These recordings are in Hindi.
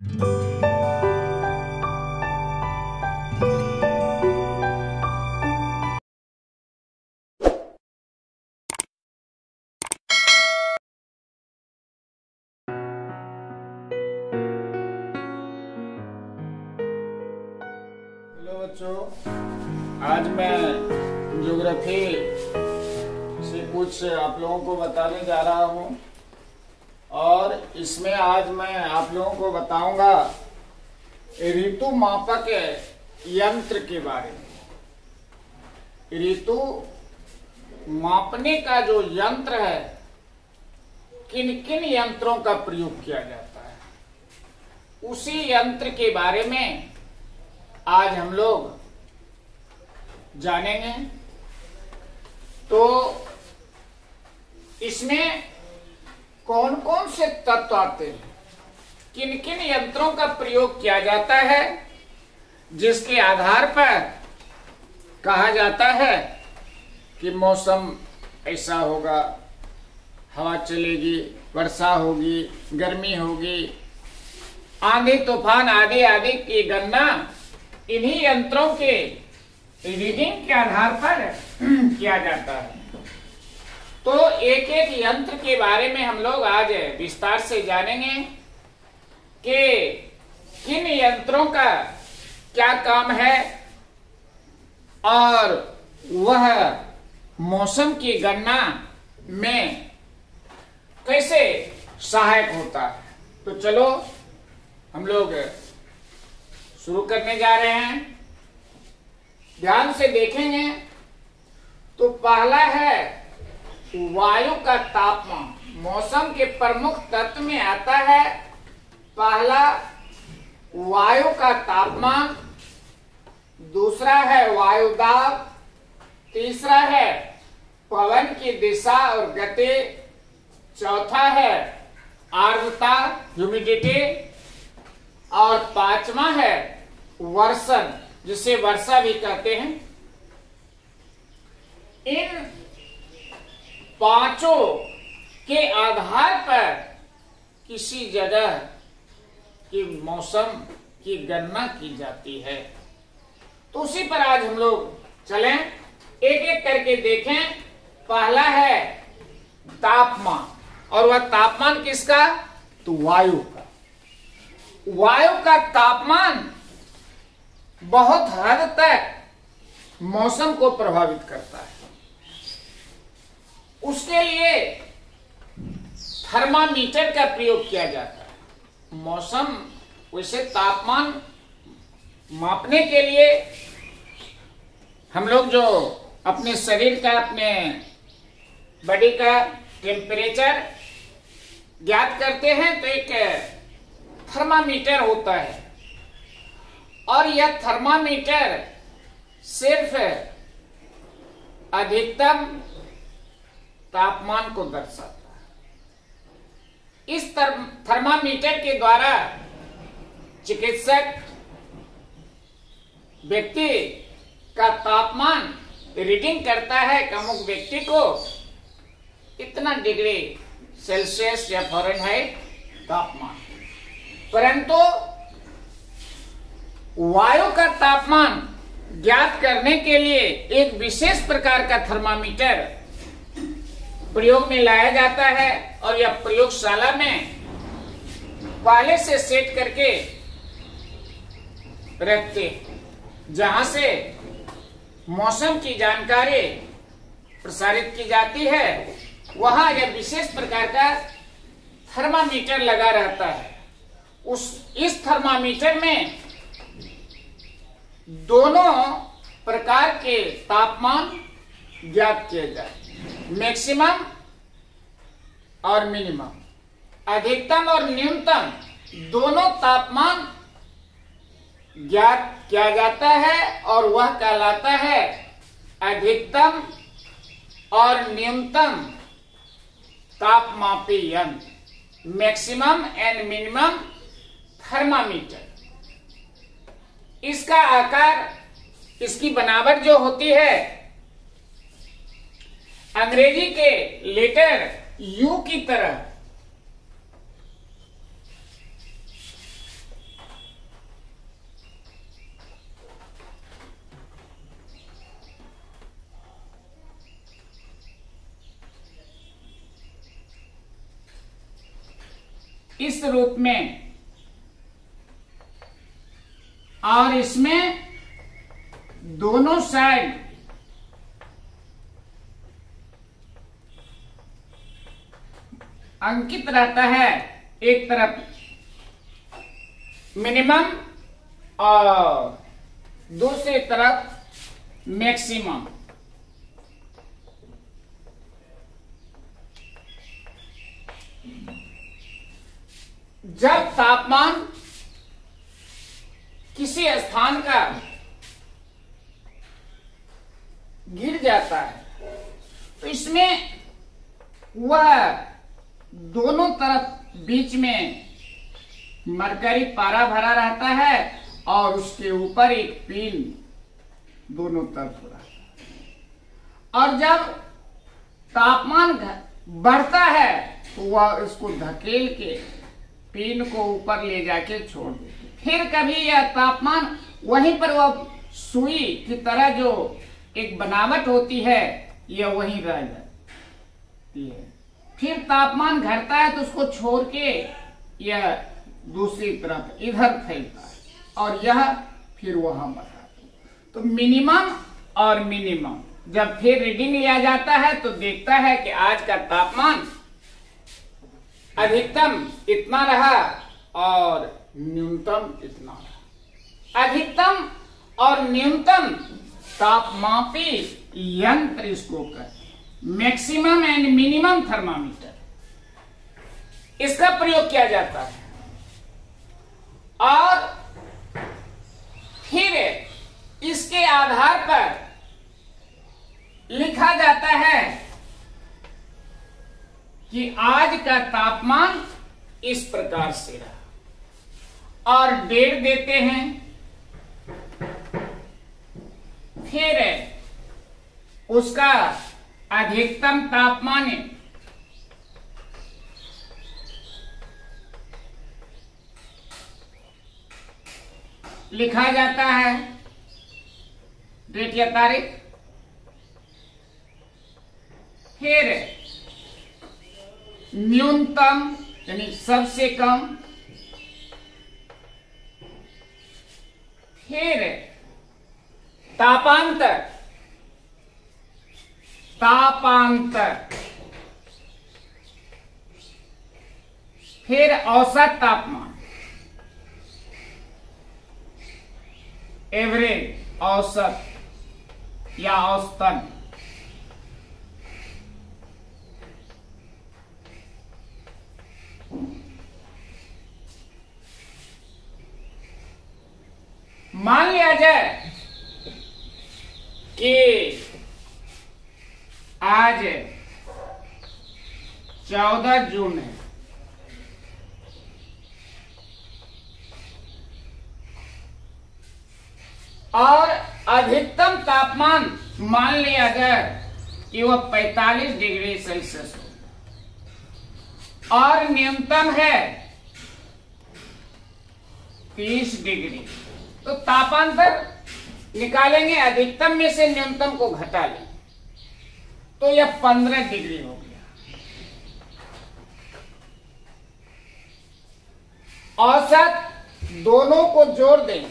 बच्चों, आज मैं ज्योग्राफी से कुछ आप लोगों को बताने जा रहा हूं और इसमें आज मैं आप लोगों को बताऊंगा ऋतु मापक यंत्र के बारे में। ऋतु मापने का जो यंत्र है, किन किन यंत्रों का प्रयोग किया जाता है, उसी यंत्र के बारे में आज हम लोग जानेंगे। तो इसमें कौन कौन से तत्व आते हैं, किन किन यंत्रों का प्रयोग किया जाता है, जिसके आधार पर कहा जाता है कि मौसम ऐसा होगा, हवा चलेगी, वर्षा होगी, गर्मी होगी, आंधी तूफान आदि आदि की गणना इन्हीं यंत्रों के रीडिंग के आधार पर किया जाता है। तो एक एक यंत्र के बारे में हम लोग आज विस्तार से जानेंगे कि किन यंत्रों का क्या काम है और वह मौसम की गणना में कैसे सहायक होता है। तो चलो हम लोग शुरू करने जा रहे हैं। ध्यान से देखेंगे तो पहला है वायु का तापमान। मौसम के प्रमुख तत्व में आता है पहला वायु का तापमान, दूसरा है वायु दाब, तीसरा है पवन की दिशा और गति, चौथा है आर्द्रता ह्यूमिडिटी और पांचवा है वर्षण, जिसे वर्षा भी कहते हैं। इन पांचों के आधार पर किसी जगह की मौसम की गणना की जाती है। तो उसी पर आज हम लोग चलें, एक एक करके देखें। पहला है तापमान, और वह तापमान किसका? तो वायु का। वायु का तापमान बहुत हद तक मौसम को प्रभावित करता है। उसके लिए थर्मामीटर का प्रयोग किया जाता है। मौसम वैसे तापमान मापने के लिए हम लोग जो अपने शरीर का, अपने बॉडी का टेम्परेचर ज्ञात करते हैं तो एक थर्मामीटर होता है, और यह थर्मामीटर सिर्फ अधिकतम तापमान को दर्शाता है। इस थर्मामीटर के द्वारा चिकित्सक व्यक्ति का तापमान रीडिंग करता है कि अमुक व्यक्ति को इतना डिग्री सेल्सियस या फ़ारेनहाइट तापमान। परंतु वायु का तापमान ज्ञात करने के लिए एक विशेष प्रकार का थर्मामीटर प्रयोग में लाया जाता है, और यह प्रयोगशाला में पहले से सेट करके रखते हैं, जहां से मौसम की जानकारी प्रसारित की जाती है। वहां यह विशेष प्रकार का थर्मामीटर लगा रहता है। इस थर्मामीटर में दोनों प्रकार के तापमान ज्ञात किए जाए, मैक्सिमम और मिनिमम, अधिकतम और न्यूनतम दोनों तापमान ज्ञात किया जाता है, और वह कहलाता है अधिकतम और न्यूनतम तापमापी यंत्र, मैक्सिमम एंड मिनिमम थर्मामीटर। इसका आकार, इसकी बनावट जो होती है, अंग्रेजी के लेटर यू की तरह इस रूप में, और इसमें दोनों साइड अंकित रहता है, एक तरफ मिनिमम और दूसरी तरफ मैक्सिमम। जब तापमान किसी स्थान का गिर जाता है तो इसमें वह दोनों तरफ बीच में मरकरी पारा भरा रहता है और उसके ऊपर एक पिन दोनों तरफ रहता है। और जब तापमान बढ़ता है तो वह इसको धकेल के पिन को ऊपर ले जाके छोड़ देते। फिर कभी यह तापमान वहीं पर वह सुई की तरह जो एक बनावट होती है यह वहीं रह जाती है। फिर तापमान घटता है तो उसको छोड़ के यह दूसरी तरफ इधर फैलता है और यह फिर वहां बढ़ता है। तो मिनिमम और मिनिमम जब फिर रीडिंग लिया जाता है तो देखता है कि आज का तापमान अधिकतम इतना रहा और न्यूनतम इतना रहा। अधिकतम और न्यूनतम तापमापी यंत्र इसको कहते हैं, मैक्सिमम एंड मिनिमम थर्मामीटर। इसका प्रयोग किया जाता है और फिर इसके आधार पर लिखा जाता है कि आज का तापमान इस प्रकार से रहा और डेट देते हैं। फिर उसका अधिकतम तापमान लिखा जाता है, डेट या तारीख। फिर न्यूनतम यानी सबसे कम, फिर तापांतर, फिर औसत तापमान, एवरेज औसत या औसतन, मान लिया जाए कि आज 14 जून है और अधिकतम तापमान मान लिया जाए कि वह 45 डिग्री सेल्सियस हो और न्यूनतम है 30 डिग्री। तो तापांतर निकालेंगे, अधिकतम में से न्यूनतम को घटा लें तो यह 15 डिग्री हो गया। औसत दोनों को जोड़ दें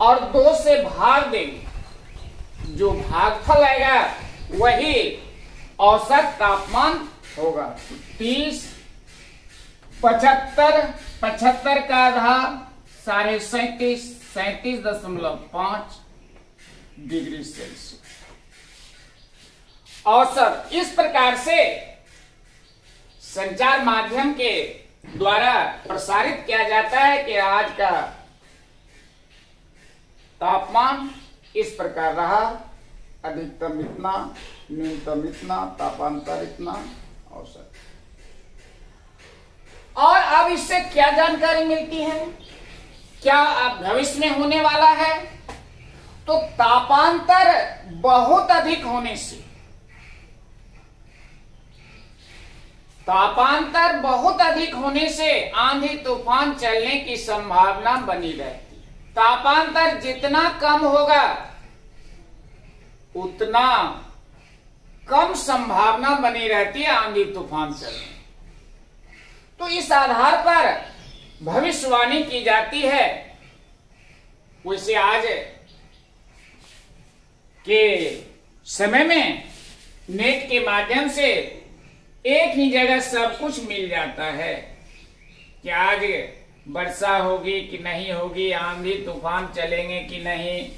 और 2 से भाग दें, जो भागफल आएगा वही औसत तापमान होगा। 30, 75, 75 का आधा 37.5, 37.5 डिग्री सेल्सियस औसत। इस प्रकार से संचार माध्यम के द्वारा प्रसारित किया जाता है कि आज का तापमान इस प्रकार रहा, अधिकतम इतना, न्यूनतम इतना, तापांतर इतना, औसत। और अब इससे क्या जानकारी मिलती है, क्या अब भविष्य में होने वाला है? तो तापांतर बहुत अधिक होने से, तापांतर बहुत अधिक होने से आंधी तूफान चलने की संभावना बनी रहती। तापांतर जितना कम होगा उतना कम संभावना बनी रहती है आंधी तूफान चलने। तो इस आधार पर भविष्यवाणी की जाती है। वैसे आज के समय में नेट के माध्यम से एक ही जगह सब कुछ मिल जाता है कि आज वर्षा होगी कि नहीं होगी, आंधी तूफान चलेंगे कि नहीं,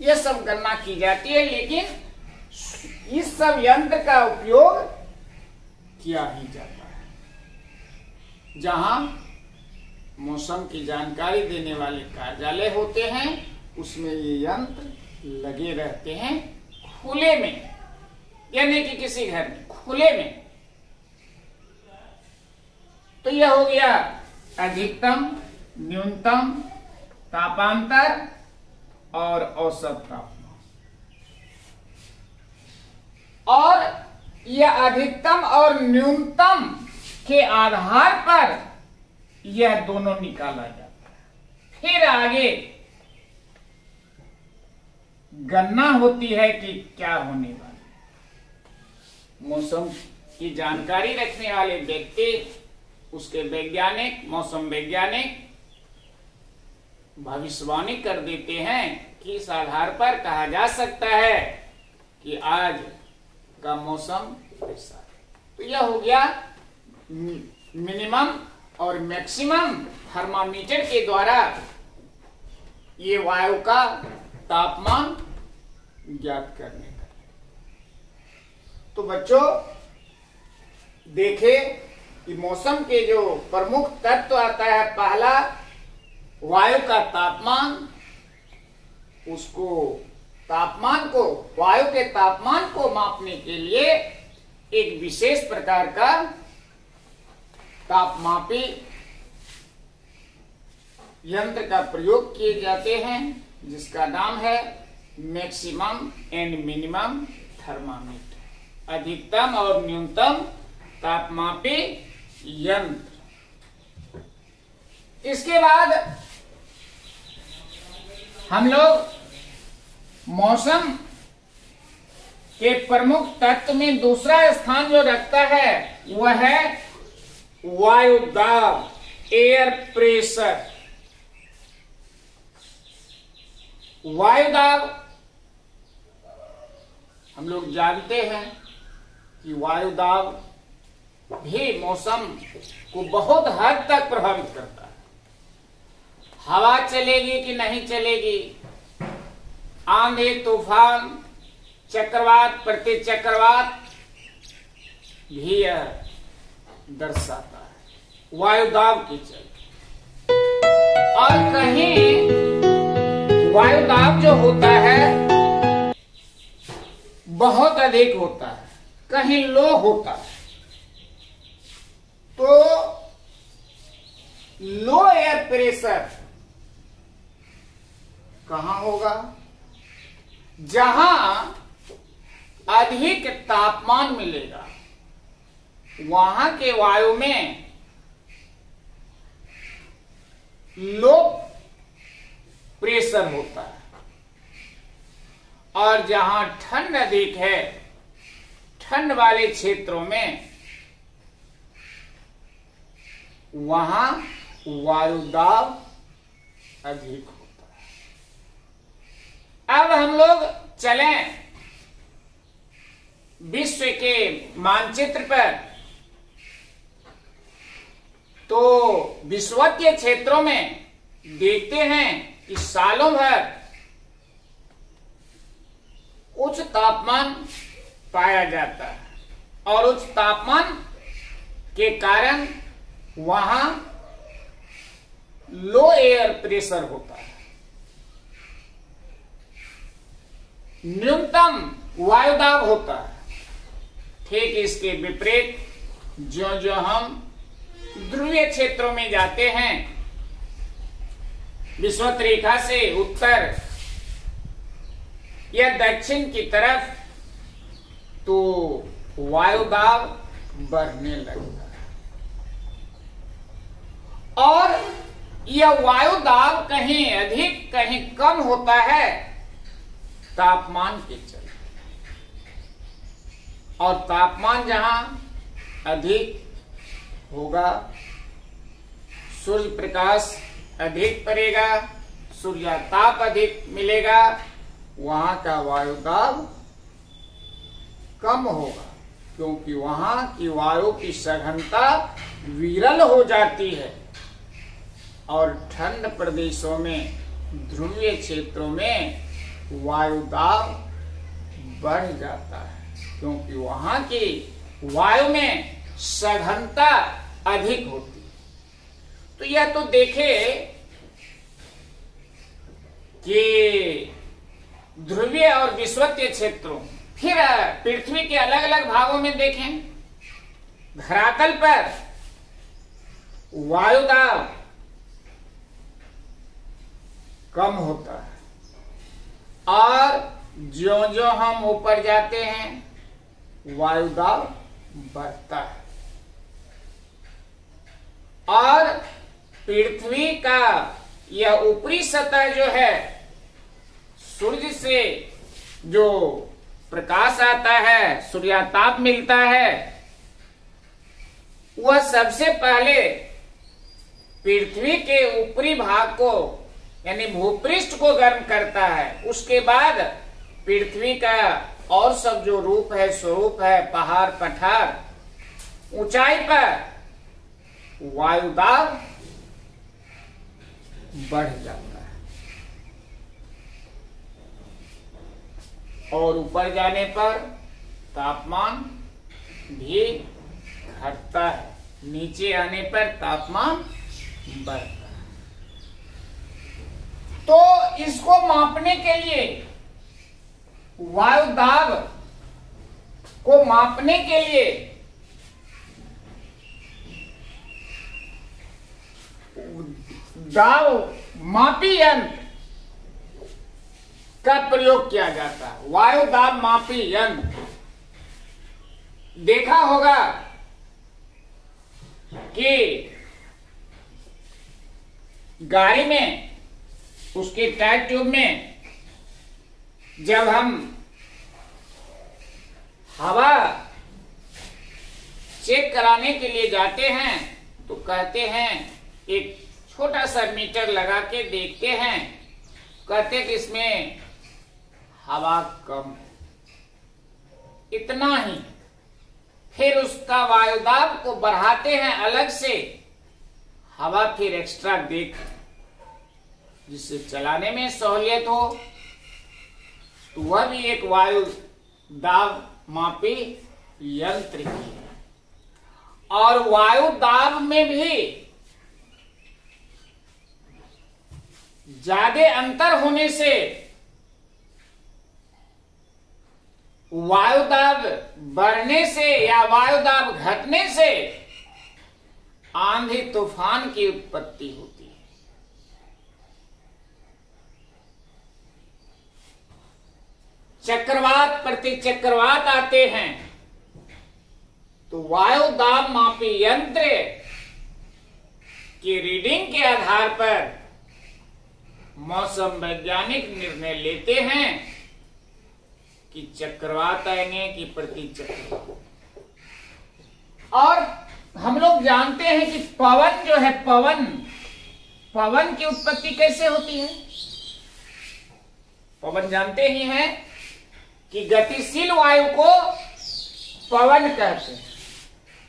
यह सब गणना की जाती है। लेकिन इस सब यंत्र का उपयोग किया ही जाता है। जहां मौसम की जानकारी देने वाले कार्यालय होते हैं उसमें ये यंत्र लगे रहते हैं, खुले में, यानी कि किसी घर में खुले में। तो यह हो गया अधिकतम, न्यूनतम तापांतर और औसत तापमान। और यह अधिकतम और न्यूनतम के आधार पर यह दोनों निकाला जाता है। फिर आगे गणना होती है कि क्या होने वाला है। मौसम की जानकारी रखने वाले व्यक्ति, उसके वैज्ञानिक, मौसम वैज्ञानिक भविष्यवाणी कर देते हैं कि इस आधार पर कहा जा सकता है कि आज का मौसम ऐसा है। तो यह हो गया मिनिमम और मैक्सिमम थर्मामीटर के द्वारा ये वायु का तापमान ज्ञात करने का। तो बच्चों देखें कि मौसम के जो प्रमुख तत्व आता है, पहला वायु का तापमान। उसको तापमान को, वायु के तापमान को मापने के लिए एक विशेष प्रकार का तापमापी यंत्र का प्रयोग किए जाते हैं, जिसका नाम है मैक्सिमम एंड मिनिमम थर्मामीटर, अधिकतम और न्यूनतम तापमापी यंत्र। इसके बाद हम लोग मौसम के प्रमुख तत्व में दूसरा स्थान जो रखता है वह है वायु दाब, एयर प्रेशर। वायु दाब हम लोग जानते हैं कि वायु दाब भी मौसम को बहुत हद तक प्रभावित करता है। हवा चलेगी कि नहीं चलेगी, आंधी तूफान, चक्रवात, प्रति चक्रवात भी यह दर्शाता है वायु दाब की चलती। और कहीं वायु दाब जो होता है बहुत अधिक होता है, कहीं लो होता है। तो लो एयर प्रेशर कहां होगा? जहां अधिक तापमान मिलेगा वहां के वायु में लो प्रेशर होता है। और जहां ठंड अधिक है, ठंड वाले क्षेत्रों में वहां वायु दाब अधिक होता है। अब हम लोग चलें विश्व के मानचित्र पर, तो विषुवतीय क्षेत्रों में देखते हैं कि सालों भर उच्च तापमान पाया जाता है और उच्च तापमान के कारण वहां लो एयर प्रेशर होता है। न्यूनतम वायु दाब होता है। ठीक इसके विपरीत जो जो हम ध्रुवीय क्षेत्रों में जाते हैं, विषुवत रेखा से उत्तर या दक्षिण की तरफ, तो वायु दाब बढ़ने लगता है। और यह वायु दाब कहीं अधिक कहीं कम होता है तापमान के चलते। और तापमान जहां अधिक होगा, सूर्य प्रकाश अधिक पड़ेगा, सूर्यताप अधिक मिलेगा, वहां का वायु दाब कम होगा, क्योंकि वहां की वायु की सघनता विरल हो जाती है। और ठंड प्रदेशों में, ध्रुवीय क्षेत्रों में वायु दाब बढ़ जाता है, क्योंकि वहां की वायु में सघनता अधिक होती है। तो यह तो देखे कि ध्रुवीय और विषुवतीय क्षेत्रों, फिर पृथ्वी के अलग अलग भागों में देखें, धरातल पर वायु दाब कम होता है और ज्यों ज्यों हम ऊपर जाते हैं वायु दाब बढ़ता है। और पृथ्वी का यह ऊपरी सतह जो है, सूर्य से जो प्रकाश आता है, सूर्यताप मिलता है, वह सबसे पहले पृथ्वी के ऊपरी भाग को यानी भूपृष्ठ को गर्म करता है। उसके बाद पृथ्वी का और सब जो रूप है, स्वरूप है, पहाड़ पठार, ऊंचाई पर वायु दाब बढ़ जाता है और ऊपर जाने पर तापमान भी घटता है, नीचे आने पर तापमान बढ़ता है। तो इसको मापने के लिए, वायु दाब को मापने के लिए दाब मापी यंत्र का प्रयोग किया जाता है। वायु दाब मापी यंत्र देखा होगा कि गाड़ी में, उसके टायर ट्यूब में जब हम हवा चेक कराने के लिए जाते हैं तो कहते हैं, एक छोटा सा मीटर लगा के देखते हैं, कहते कि इसमें हवा कम, इतना ही। फिर उसका वायुदाब को बढ़ाते हैं अलग से, हवा फिर एक्स्ट्रा देख, जिससे चलाने में सहूलियत हो। तो वह भी एक वायु दाब मापी यंत्र ही है। और वायु दाब में भी ज्यादा अंतर होने से वायु दाब बढ़ने से या वायु दाब घटने से आंधी तूफान की उत्पत्ति होती है। चक्रवात प्रतिचक्रवात आते हैं। तो वायु दाब मापी यंत्र की रीडिंग के आधार पर मौसम वैज्ञानिक निर्णय लेते हैं कि चक्रवात आएंगे कि प्रतिचक्रवात। और हम लोग जानते हैं कि पवन जो है, पवन की उत्पत्ति कैसे होती है। पवन जानते ही हैं कि गतिशील वायु को पवन कहते हैं।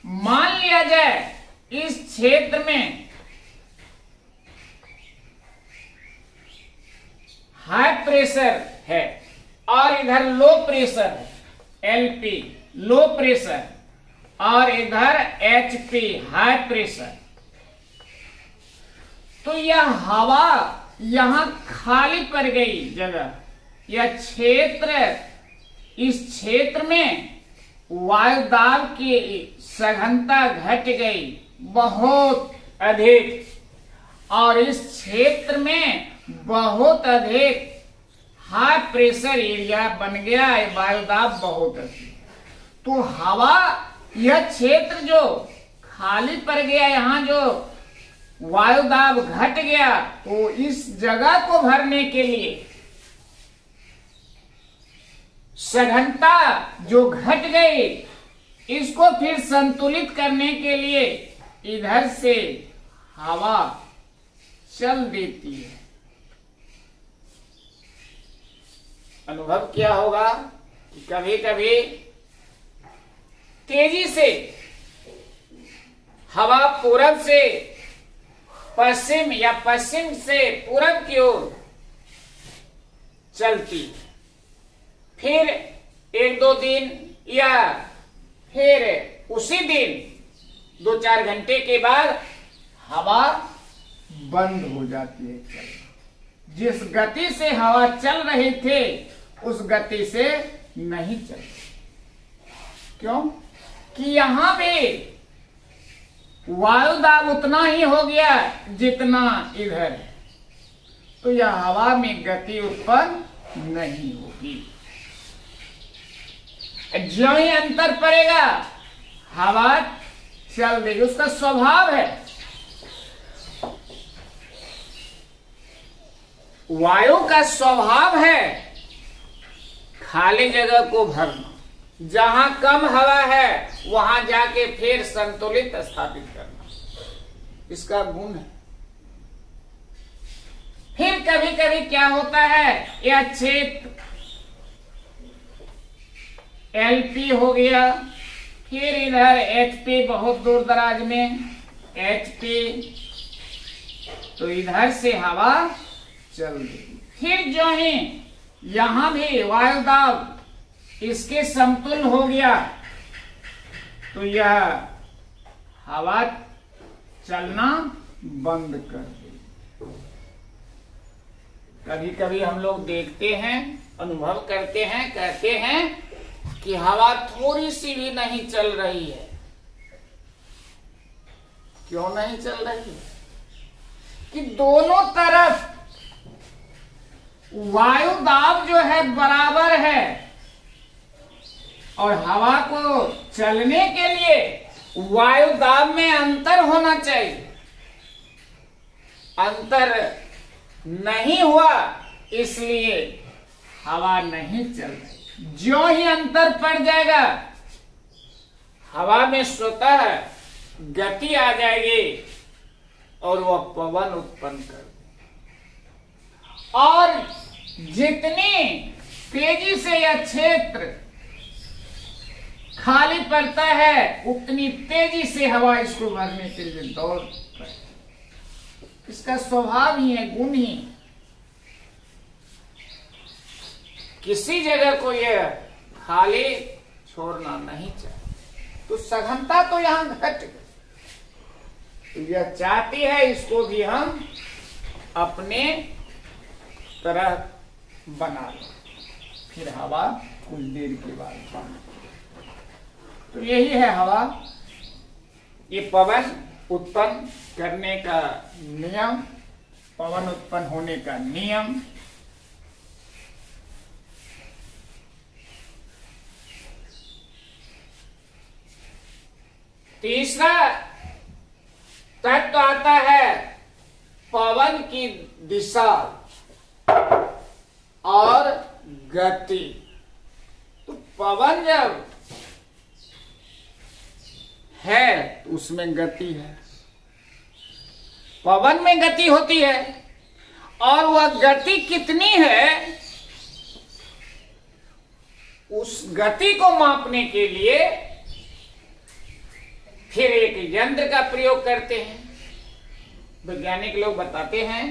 मान लिया जाए इस क्षेत्र में हाई प्रेशर है और इधर लो प्रेशर है, एलपी लो प्रेशर, और इधर एचपी हाई प्रेशर। तो यह हवा यहां खाली पड़ गई जगह, यह क्षेत्र, इस क्षेत्र में वायु दाब की सघनता घट गई बहुत अधिक, और इस क्षेत्र में बहुत अधिक हाई प्रेशर एरिया बन गया है, वायु दाब बहुत अधिक। तो हवा, यह क्षेत्र जो खाली पड़ गया, यहाँ जो वायु दाब घट गया, तो इस जगह को भरने के लिए, सघनता जो घट गई, इसको फिर संतुलित करने के लिए इधर से हवा चल देती है, अनुभव किया होगा कि कभी कभी तेजी से हवा पूरब से पश्चिम या पश्चिम से पूरब की ओर चलती, फिर एक दो दिन या फिर उसी दिन 2-4 घंटे के बाद हवा बंद हो जाती है चलना। जिस गति से हवा चल रही थी उस गति से नहीं चलती। क्यों? कि यहां भी वायु दाब उतना ही हो गया जितना इधर है, तो यह हवा में गति उत्पन्न नहीं होगी। जो ही अंतर पड़ेगा हवा चल देगी, उसका स्वभाव है। वायु का स्वभाव है खाली जगह को भरना, जहां कम हवा है वहां जाके फिर संतुलित स्थापित करना, इसका गुण है। फिर कभी कभी क्या होता है, यह क्षेत्र एलपी हो गया, फिर इधर एचपी बहुत दूर दराज में एचपी, तो इधर से हवा चल रही। फिर जो है यहां भी वायु दाब इसके समतुल हो गया, तो यह हवा चलना बंद कर दी। कभी कभी हम लोग देखते हैं, अनुभव करते हैं, कहते हैं कि हवा थोड़ी सी भी नहीं चल रही है। क्यों नहीं चल रही है? कि दोनों तरफ वायु दाब जो है बराबर है, और हवा को चलने के लिए वायु दाब में अंतर होना चाहिए। अंतर नहीं हुआ इसलिए हवा नहीं चल रही। जो ही अंतर पड़ जाएगा हवा में स्वतः गति आ जाएगी और वह पवन उत्पन्न कर देगा। और जितनी तेजी से यह क्षेत्र खाली पड़ता है उतनी तेजी से हवा इसको भरने के लिए दौड़ पड़े। इसका स्वभाव ही है, गुण ही। किसी जगह को यह खाली छोड़ना नहीं चाहिए, तो सघनता तो यहां घट गई। तो यह चाहती है इसको भी हम अपने तरह बना लें, फिर हवा कुछ देर के बाद। तो यही है हवा, ये पवन उत्पन्न करने का नियम, पवन उत्पन्न होने का नियम। तीसरा तत्व आता है पवन की दिशा और गति। तो पवन जब है तो उसमें गति है, पवन में गति होती है, और वह गति कितनी है उस गति को मापने के लिए फिर एक यंत्र का प्रयोग करते हैं। वैज्ञानिक लोग बताते हैं,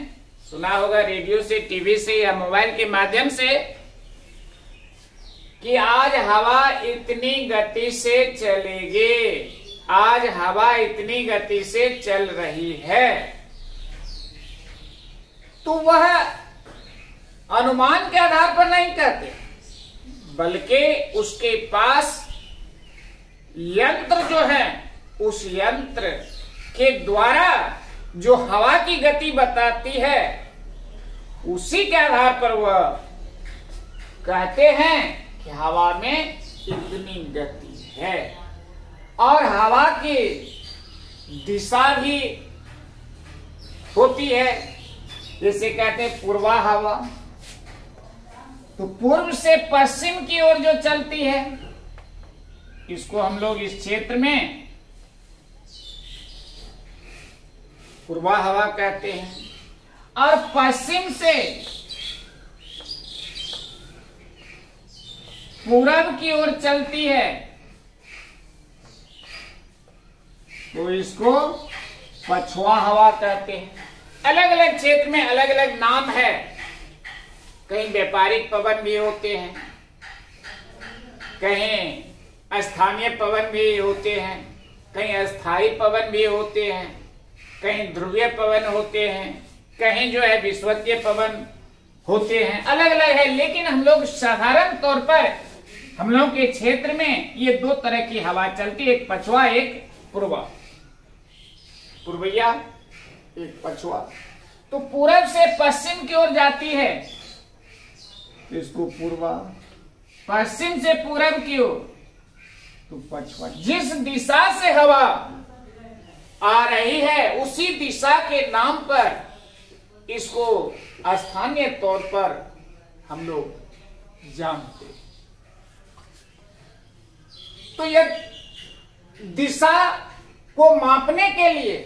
सुना होगा रेडियो से, टीवी से या मोबाइल के माध्यम से, कि आज हवा इतनी गति से चलेगी, आज हवा इतनी गति से चल रही है। तो वह अनुमान के आधार पर नहीं कहते, बल्कि उसके पास यंत्र जो है, उस यंत्र के द्वारा जो हवा की गति बताती है उसी के आधार पर वह कहते हैं कि हवा में इतनी गति है। और हवा की दिशा भी होती है, जैसे कहते हैं पूर्वा हवा, तो पूर्व से पश्चिम की ओर जो चलती है, इसको हम लोग इस क्षेत्र में पूर्वा हवा कहते हैं। और पश्चिम से पूरब की ओर चलती है तो इसको पछुआ हवा कहते हैं। अलग अलग क्षेत्र में अलग अलग नाम है। कहीं व्यापारिक पवन भी होते हैं, कहीं स्थानीय पवन भी होते हैं, कहीं अस्थायी पवन भी होते हैं, कहीं ध्रुवीय पवन होते हैं, कहीं जो है विषुवतीय पवन होते हैं। अलग अलग है, लेकिन हम लोग साधारण तौर पर हम लोग के क्षेत्र में ये दो तरह की हवा चलती है, एक पछुआ एक पूर्वा। पूर्वैया एक पछुआ। तो पूरब से पश्चिम की ओर जाती है, इसको पूर्वा। पश्चिम से पूरब की ओर तो पछुआ। जिस दिशा से हवा आ रही है उसी दिशा के नाम पर इसको स्थानीय तौर पर हम लोग जानते हैं। तो यह दिशा को मापने के लिए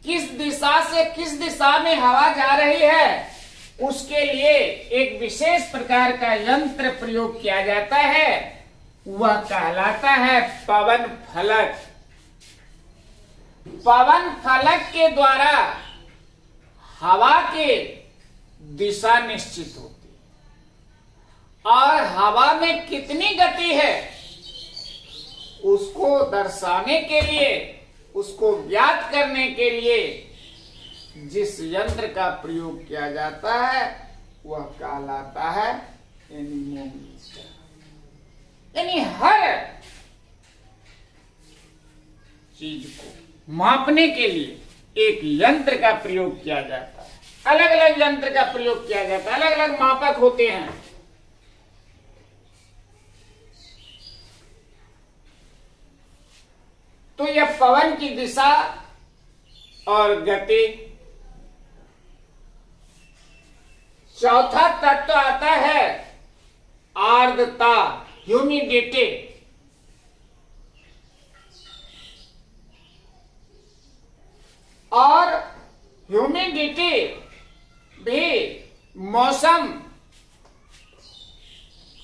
किस दिशा से किस दिशा में हवा जा रही है उसके लिए एक विशेष प्रकार का यंत्र प्रयोग किया जाता है, वह कहलाता है पवन फलक। पवन फलक के द्वारा हवा की दिशा निश्चित होती है और हवा में कितनी गति है उसको दर्शाने के लिए, उसको ज्ञात करने के लिए जिस यंत्र का प्रयोग किया जाता है वह कहलाता है एनीमोमीटर। यानी हर चीज को मापने के लिए एक यंत्र का प्रयोग किया जाता है। अलग अलग यंत्र का प्रयोग किया जाता है, अलग अलग मापक होते हैं। तो यह पवन की दिशा और गति। चौथा तत्व आता है आर्द्रता, ह्यूमिडिटी। और ह्यूमिडिटी भी मौसम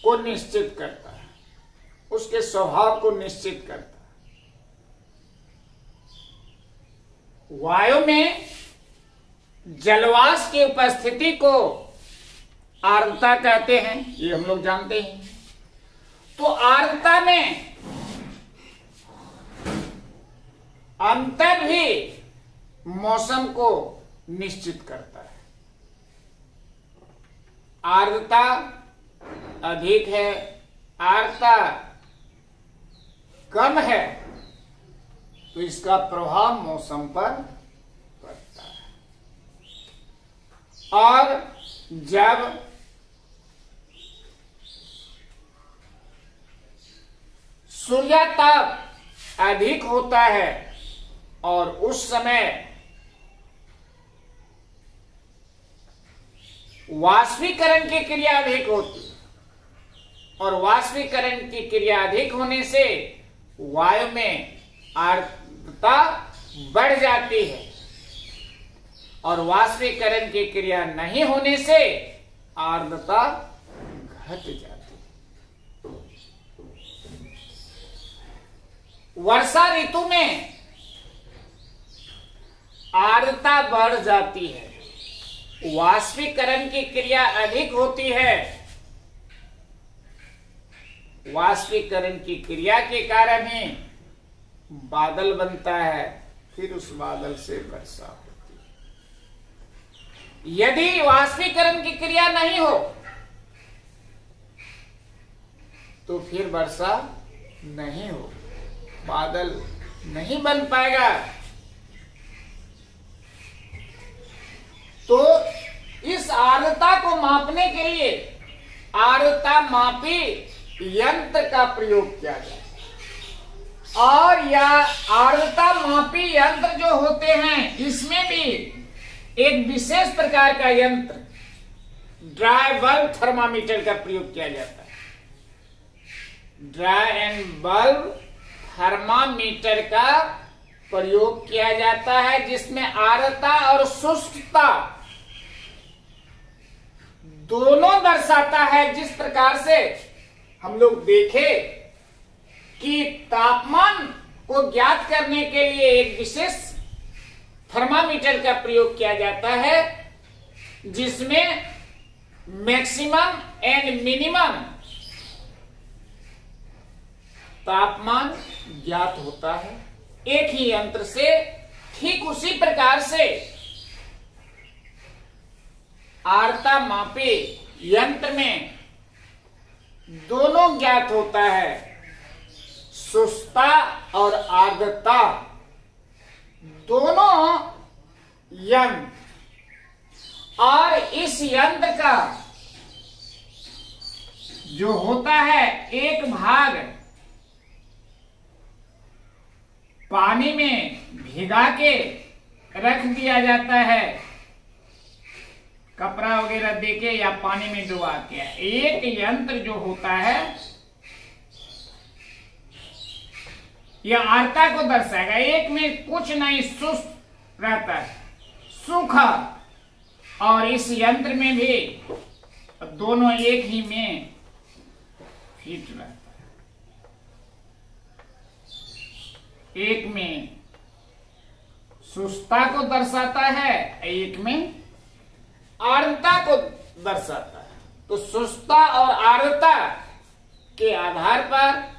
को निश्चित करता है, उसके स्वभाव को निश्चित करता है। वायु में जलवाष्प की उपस्थिति को आर्द्रता कहते हैं, ये हम लोग जानते हैं। तो आर्द्रता में अंतर भी मौसम को निश्चित करता है। आर्द्रता अधिक है, आर्द्रता कम है तो इसका प्रभाव मौसम पर पड़ता है। और जब सूर्यताप अधिक होता है और उस समय वाष्पीकरण की क्रिया अधिक होती है और वाष्पीकरण की क्रिया अधिक होने से वायु में आर्द्रता बढ़ जाती है और वाष्पीकरण की क्रिया नहीं होने से आर्द्रता घट जाती है। वर्षा ऋतु में आर्द्रता बढ़ जाती है, वाष्पीकरण की क्रिया अधिक होती है। वाष्पीकरण की क्रिया के कारण ही बादल बनता है, फिर उस बादल से वर्षा होती है। यदि वाष्पीकरण की क्रिया नहीं हो तो फिर वर्षा नहीं हो, बादल नहीं बन पाएगा। तो इस आर्द्रता को मापने के लिए आर्द्रता मापी यंत्र का प्रयोग किया जाए। और यह आर्द्रता मापी यंत्र जो होते हैं इसमें भी एक विशेष प्रकार का यंत्र ड्राई बल्ब थर्मामीटर का प्रयोग किया जाता है। ड्राई एंड बल्ब थर्मामीटर का प्रयोग किया जाता है जिसमें आर्द्रता और शुष्कता दोनों दर्शाता है। जिस प्रकार से हम लोग देखे कि तापमान को ज्ञात करने के लिए एक विशेष थर्मामीटर का प्रयोग किया जाता है जिसमें मैक्सिमम एंड मिनिमम तापमान ज्ञात होता है एक ही यंत्र से। ठीक उसी प्रकार से आर्द्रता मापी यंत्र में दोनों ज्ञात होता है, शुष्कता और आर्द्रता दोनों यंत्र। और इस यंत्र का जो होता है एक भाग पानी में भिगा के रख दिया जाता है, कपड़ा वगैरह देके या पानी में डुबा के। एक यंत्र जो होता है यह आर्द्रता को दर्शाएगा। एक में कुछ नहीं, शुष्क रहता है, सूखा। और इस यंत्र में भी दोनों एक ही में फिट रहता है। एक में शुष्कता को दर्शाता है, एक में आर्द्रता को दर्शाता है। तो शुष्कता और आर्द्रता के आधार पर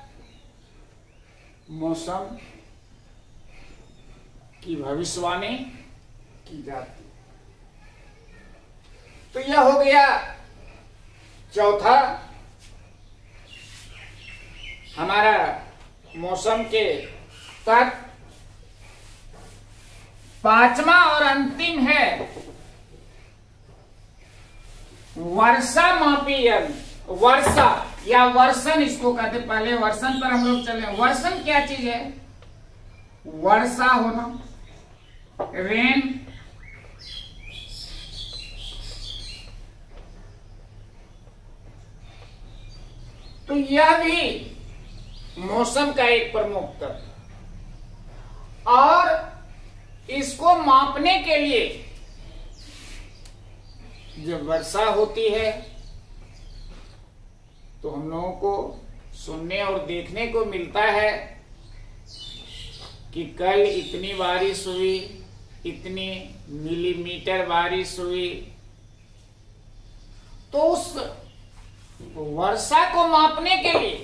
मौसम की भविष्यवाणी की जाती है। तो यह हो गया चौथा हमारा मौसम के तत्व। पांचवा और अंतिम है वर्षा मापी यंत्र। वर्षा या वर्षण इसको कहते, पहले वर्षण पर हम लोग चले। वर्षण क्या चीज है? वर्षा होना, रेन। तो यह भी मौसम का एक प्रमुख तत्व। और इसको मापने के लिए जब वर्षा होती है तो हम लोगों को सुनने और देखने को मिलता है कि कल इतनी बारिश हुई, इतनी मिलीमीटर बारिश हुई। तो उस वर्षा को मापने के लिए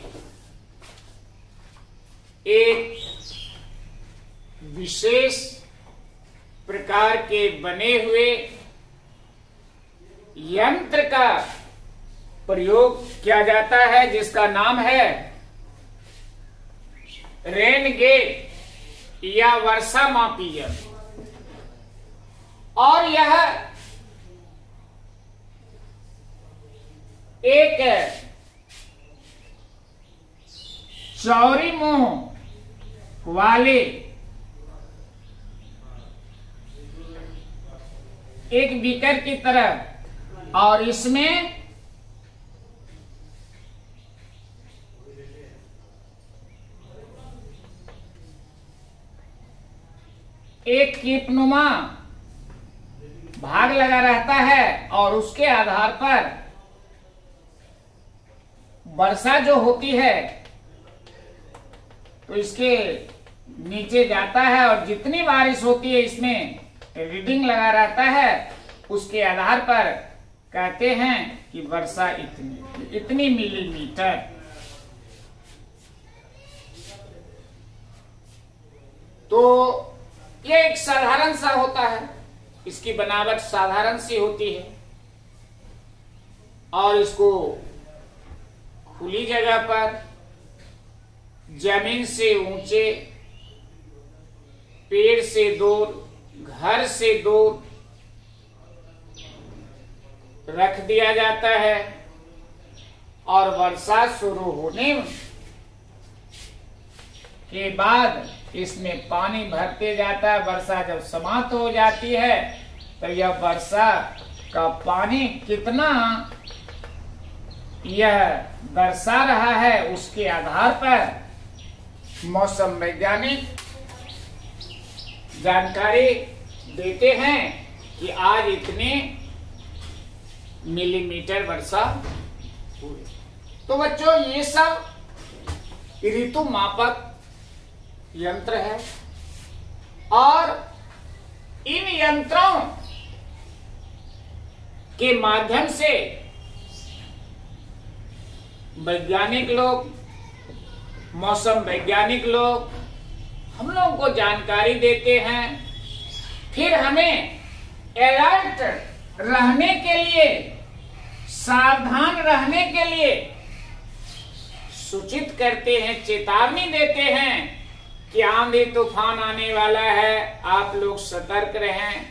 एक विशेष प्रकार के बने हुए यंत्र का प्रयोग किया जाता है जिसका नाम है रेन गेज या वर्षा मापी यंत्र। और यह एक चौड़ी मुंह वाले एक बीकर की तरह, और इसमें एक कीपनुमा भाग लगा रहता है। और उसके आधार पर वर्षा जो होती है तो इसके नीचे जाता है और जितनी बारिश होती है इसमें रीडिंग लगा रहता है। उसके आधार पर कहते हैं कि वर्षा इतनी मिलीमीटर। तो ये एक साधारण सा होता है, इसकी बनावट साधारण सी होती है और इसको खुली जगह पर, जमीन से ऊंचे, पेड़ से दूर, घर से दूर रख दिया जाता है। और वर्षा शुरू होने के बाद इसमें पानी भरते जाता है। वर्षा जब समाप्त हो जाती है तो यह वर्षा का पानी कितना यह दर्शा रहा है उसके आधार पर मौसम वैज्ञानिक जानकारी देते हैं कि आज इतने मिलीमीटर वर्षा हुई। तो बच्चों ये सब ऋतु मापक यंत्र है और इन यंत्रों के माध्यम से वैज्ञानिक लोग, मौसम वैज्ञानिक लोग हम लोगों को जानकारी देते हैं। फिर हमें अलर्ट रहने के लिए, सावधान रहने के लिए सूचित करते हैं, चेतावनी देते हैं कि आंधी तूफान आने वाला है, आप लोग सतर्क रहें।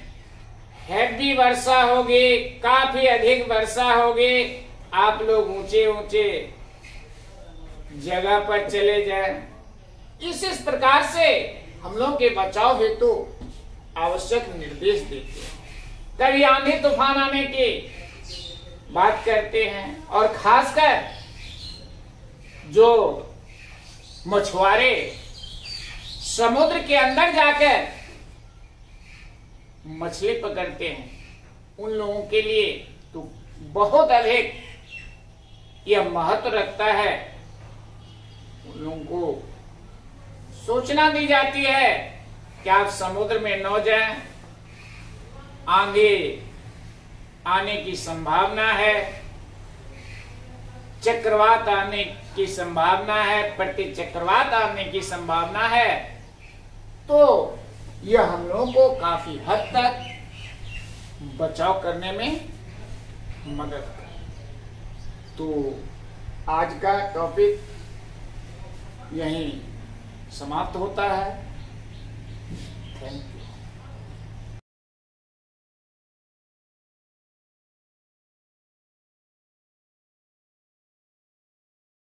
हैवी वर्षा होगी, काफी अधिक वर्षा होगी, आप लोग ऊंचे ऊंचे जगह पर चले जाएं। इस प्रकार से हम लोग के बचाव हेतु आवश्यक निर्देश देते हैं। कभी आंधी तूफान आने की बात करते हैं और खासकर जो मछुआरे समुद्र के अंदर जाकर मछली पकड़ते हैं, उन लोगों के लिए तो बहुत अधिक यह महत्व रखता है। उन लोगों को सूचना दी जाती है कि आप समुद्र में न जाएं, आंधी आने की संभावना है, चक्रवात आने की संभावना है, प्रति चक्रवात आने की संभावना है। तो यह हम लोगों को काफी हद तक बचाव करने में मदद करे। तो आज का टॉपिक यहीं समाप्त होता है। Thank you.